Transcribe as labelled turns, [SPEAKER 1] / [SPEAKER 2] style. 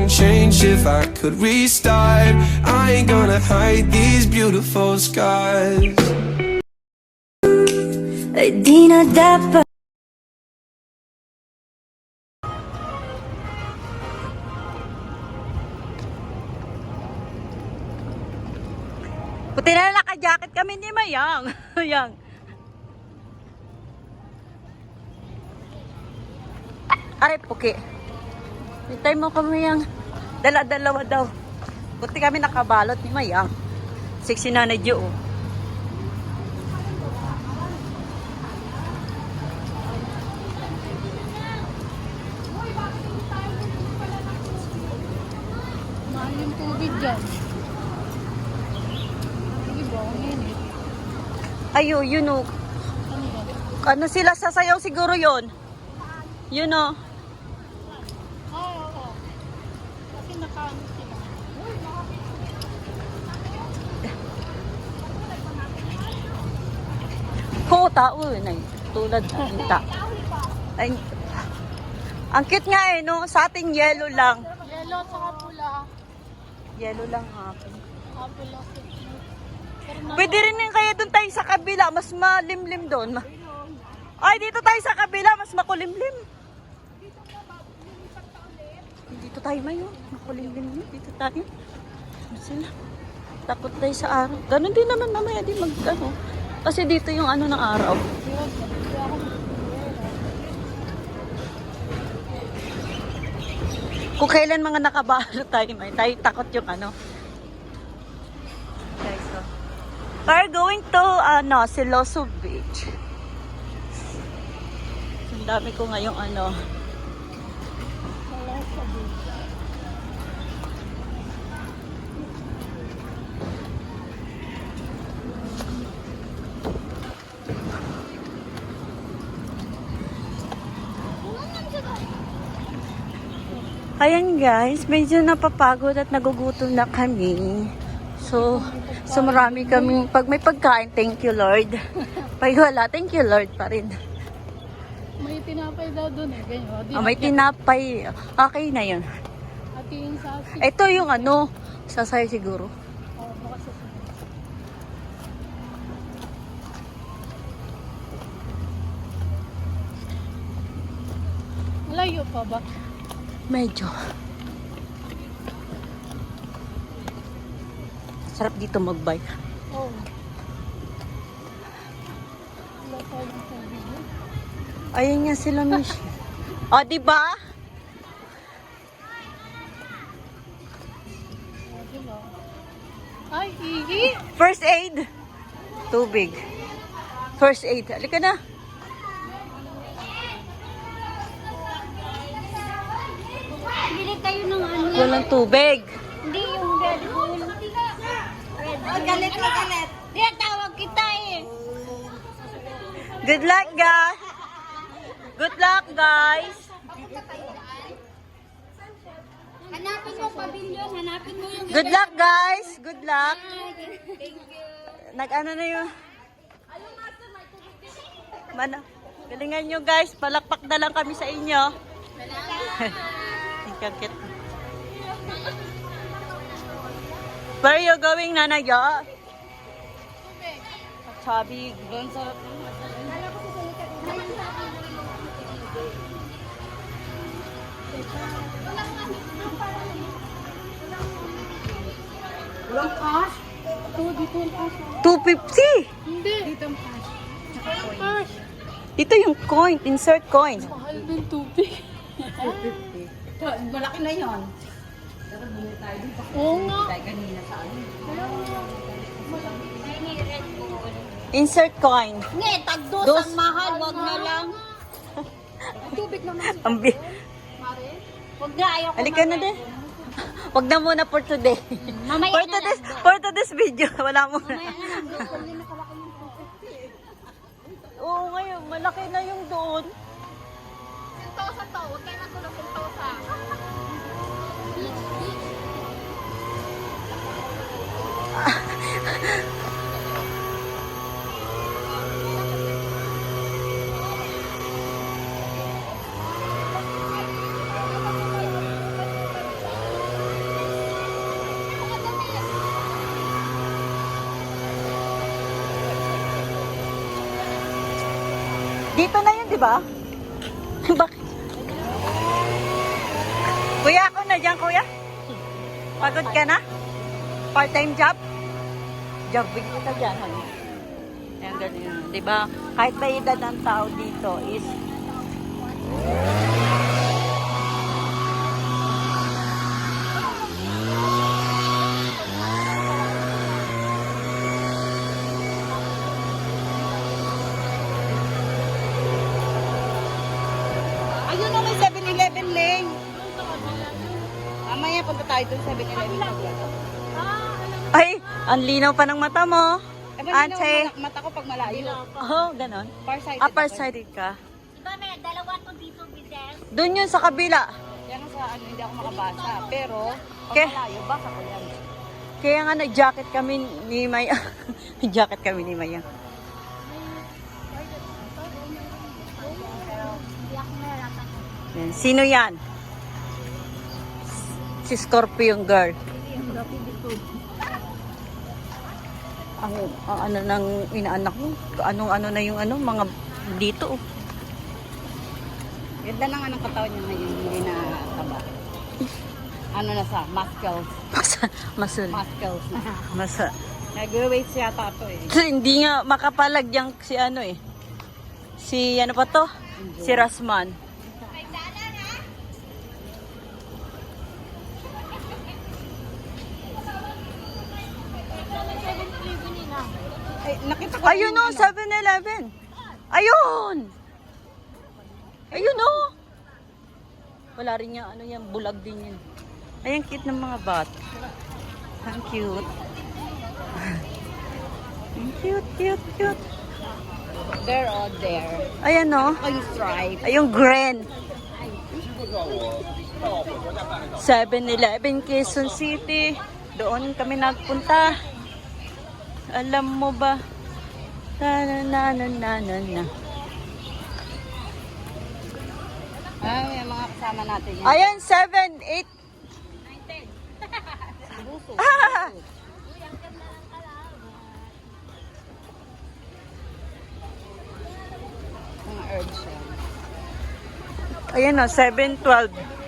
[SPEAKER 1] wouldn't change if I could restart. I ain't gonna hide these beautiful scars.
[SPEAKER 2] Ay di na dapat.
[SPEAKER 3] Buti na naka-jacket kami ni Mayang. Yang. Aray, puki. Hintay mo kami yang dala-dalawa daw. Buti kami nakabalot ni Mayang. Sexy na Jo.
[SPEAKER 4] Mahal yung tubig dyan.
[SPEAKER 3] Ayo, yun o. Ano sila sasayaw siguro yon? Yun o.
[SPEAKER 4] Oo. Kasi nakaano sila.
[SPEAKER 3] Oo, tao yun ay. Tulad ng ta. Ay, ang cute nga eh, no? Sa ating yellow lang.
[SPEAKER 4] Yellow saka pula.
[SPEAKER 3] Yellow lang akin.
[SPEAKER 4] Pula.
[SPEAKER 3] Pwede rin din kaya doon tayo sa kabila. Mas malimlim doon. Ay, dito tayo sa kabila. Mas makulimlim. Dito tayo mayo. Makulimlim. Dito tayo. Sila. Takot tayo sa araw. Ganon din naman mamaya di mag-ano. Kasi dito yung ano ng araw. Kung kailan mga nakabalo tayo, may tayo takot yung ano. Guys, so. We're going to, Siloso Beach. Ang dami ko ngayong ano. Ayan guys, medyo napapagod at nagugutom na kami. So marami kami, pag may pagkain, thank you Lord. Pag wala, thank you Lord pa rin.
[SPEAKER 4] May tinapay daw dun eh. Ganyan.
[SPEAKER 3] May tinapay, okay na yun.
[SPEAKER 4] At yung sa
[SPEAKER 3] Ito yung ano, sasay siguro.
[SPEAKER 4] baka sa malayo pa ba?
[SPEAKER 3] Medyo. Sarap dito mag-bike.
[SPEAKER 4] Oo. Wala tayong tubig eh.
[SPEAKER 3] Ayun nga sila, Mish. O, diba?
[SPEAKER 4] Diba? Ay, Iggy!
[SPEAKER 3] First aid. Tubig. First aid. Halika na.
[SPEAKER 5] Bili kayo ng ano.
[SPEAKER 3] Walang tubig.
[SPEAKER 5] Hindi yung Red Bull. Galit na galit. Di tawag kita eh.
[SPEAKER 3] Good luck, guys. Good luck, guys.
[SPEAKER 5] Hanapin mo pavilion, hanapin mo yung...
[SPEAKER 3] Good luck, guys. Good luck.
[SPEAKER 5] Thank you.
[SPEAKER 3] Nag-ano na yun? Mana? Galingan nyo, guys. Palakpak na lang kami sa inyo. Ikakit. Where are you going, Nanayo? Sabig. Doon sa...
[SPEAKER 4] Walang cash? Ito, dito ang cash.
[SPEAKER 3] 250.
[SPEAKER 4] Hindi. Dito ang cash. Walang cash.
[SPEAKER 3] Dito yung coin. Insert coin.
[SPEAKER 4] Mahal din tubig.
[SPEAKER 6] Malaki na yon.
[SPEAKER 4] Oo nga.
[SPEAKER 6] Kanina sa ano.
[SPEAKER 3] Insert coin.
[SPEAKER 5] Nge, tagdos
[SPEAKER 3] Dos.
[SPEAKER 5] ang mahal, wag na lang.
[SPEAKER 4] Tubig naman si
[SPEAKER 3] Ang bi-
[SPEAKER 5] Wag na, ayaw ko.
[SPEAKER 3] Halika na din. Wag na muna for today.
[SPEAKER 5] Mamaya
[SPEAKER 3] For
[SPEAKER 5] na lang.
[SPEAKER 3] today's video. Wala muna. Oo, ngayon. Malaki na yung doon.
[SPEAKER 4] Sentosa to. Huwag kayo natulog Sentosa.
[SPEAKER 3] Dito na yun, di ba? Bakit? Kuya, ako na dyan, kuya. Pagod ka na? Part-time job? Job week kita dyan, honey. Ayan, ganyan. Di ba? Kahit may edad ng tao dito is...
[SPEAKER 5] Ayun na may 7-Eleven, Leng. Mamaya punta tayo dun 7-Eleven.
[SPEAKER 3] Ay, ang linaw pa ng mata mo. Ate.
[SPEAKER 5] Mata ko pag malayo.
[SPEAKER 3] Oh, ganon.
[SPEAKER 5] Farsighted.
[SPEAKER 3] Upper sided ka.
[SPEAKER 4] Diba may dalawa to dito, Bides?
[SPEAKER 3] Doon yun sa kabila.
[SPEAKER 5] Yan sa ano, hindi ako makabasa. Pero, pag
[SPEAKER 3] Okay.
[SPEAKER 5] malayo, basa ko yan.
[SPEAKER 3] Kaya nga nag-jacket kami ni Maya. Jacket kami ni Maya. Yan. Sino yan? Si Scorpion Girl. Ang ano nang inaanak mo? Anong na yung ano, mga dito. Oh.
[SPEAKER 5] Ganda na nga ng katawan niya ngayon, hindi na taba. Ano na sa muscles.
[SPEAKER 3] Masul.
[SPEAKER 5] Muscles na.
[SPEAKER 3] Masa.
[SPEAKER 5] Nag-weight siya yata ito eh.
[SPEAKER 3] Hindi nga makapalag yung si ano eh. Si ano pa to? Si Rasman.
[SPEAKER 5] Ay, nakita ko
[SPEAKER 3] Ayun
[SPEAKER 5] yung
[SPEAKER 3] o,
[SPEAKER 5] ano.
[SPEAKER 3] 7-Eleven. Ayun! Ayun o! Wala rin niya, ano yan, bulag din yun. Ay, ang cute ng mga bata. Ang cute. Ang cute, cute, cute.
[SPEAKER 5] They're all there.
[SPEAKER 3] Ayan o.
[SPEAKER 5] Ay, stripe.
[SPEAKER 3] Ay, yung green. 7-Eleven, Quezon City. Doon kami nagpunta. Alam mo ba? Ta-na-na-na-na-na.
[SPEAKER 5] Ay, yung mga kasama natin yan.
[SPEAKER 3] Ayan, 7, 8.
[SPEAKER 5] Buso.
[SPEAKER 3] Ah!
[SPEAKER 5] Mga herbs yan.
[SPEAKER 3] Ayan o, 7, 12.